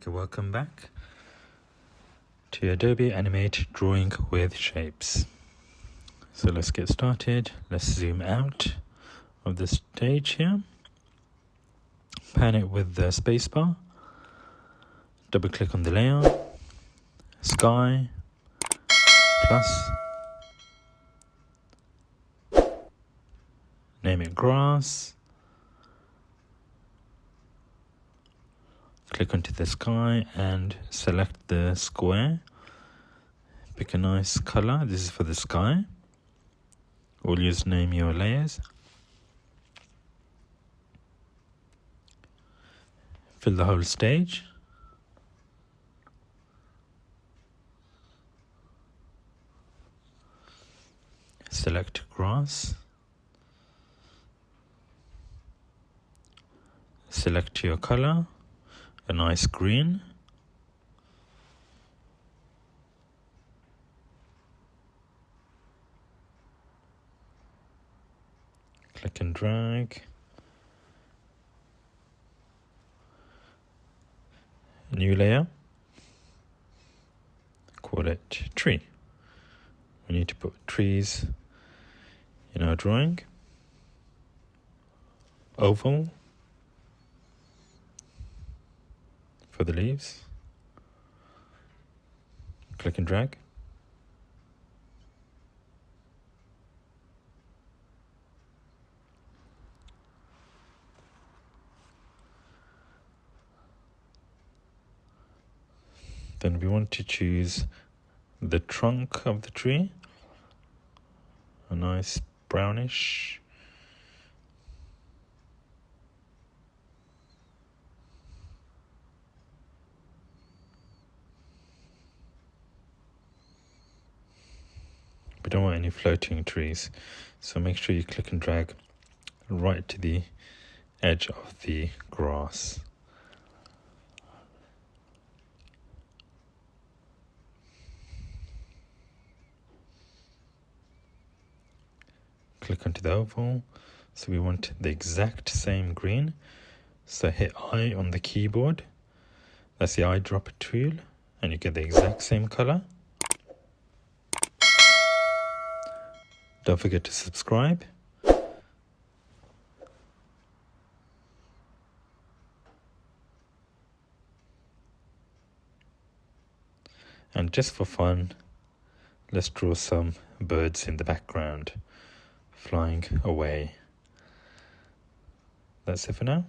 Okay, welcome back to Adobe Animate Drawing with Shapes. So let's get started. Let's zoom out of the stage here. Pan it with the spacebar. Double click on the layer. Sky. Plus. Name it grass. Click onto the sky and select the square. Pick a nice color. This is for the sky. Always name your layers. Fill the whole stage. Select grass. Select your color. A nice green. Click and drag. A new layer. Call it tree. We need to put trees in our drawing. Oval. For the leaves. Click and drag. Then we want to choose the trunk of the tree, a nice brownish. We don't want any floating trees, so make sure you click and drag right to the edge of the grass. Click onto the oval, so we want the exact same green. So hit I on the keyboard, that's the eyedropper tool, and you get the exact same color. Don't forget to subscribe. And just for fun, let's draw some birds in the background, flying away. That's it for now.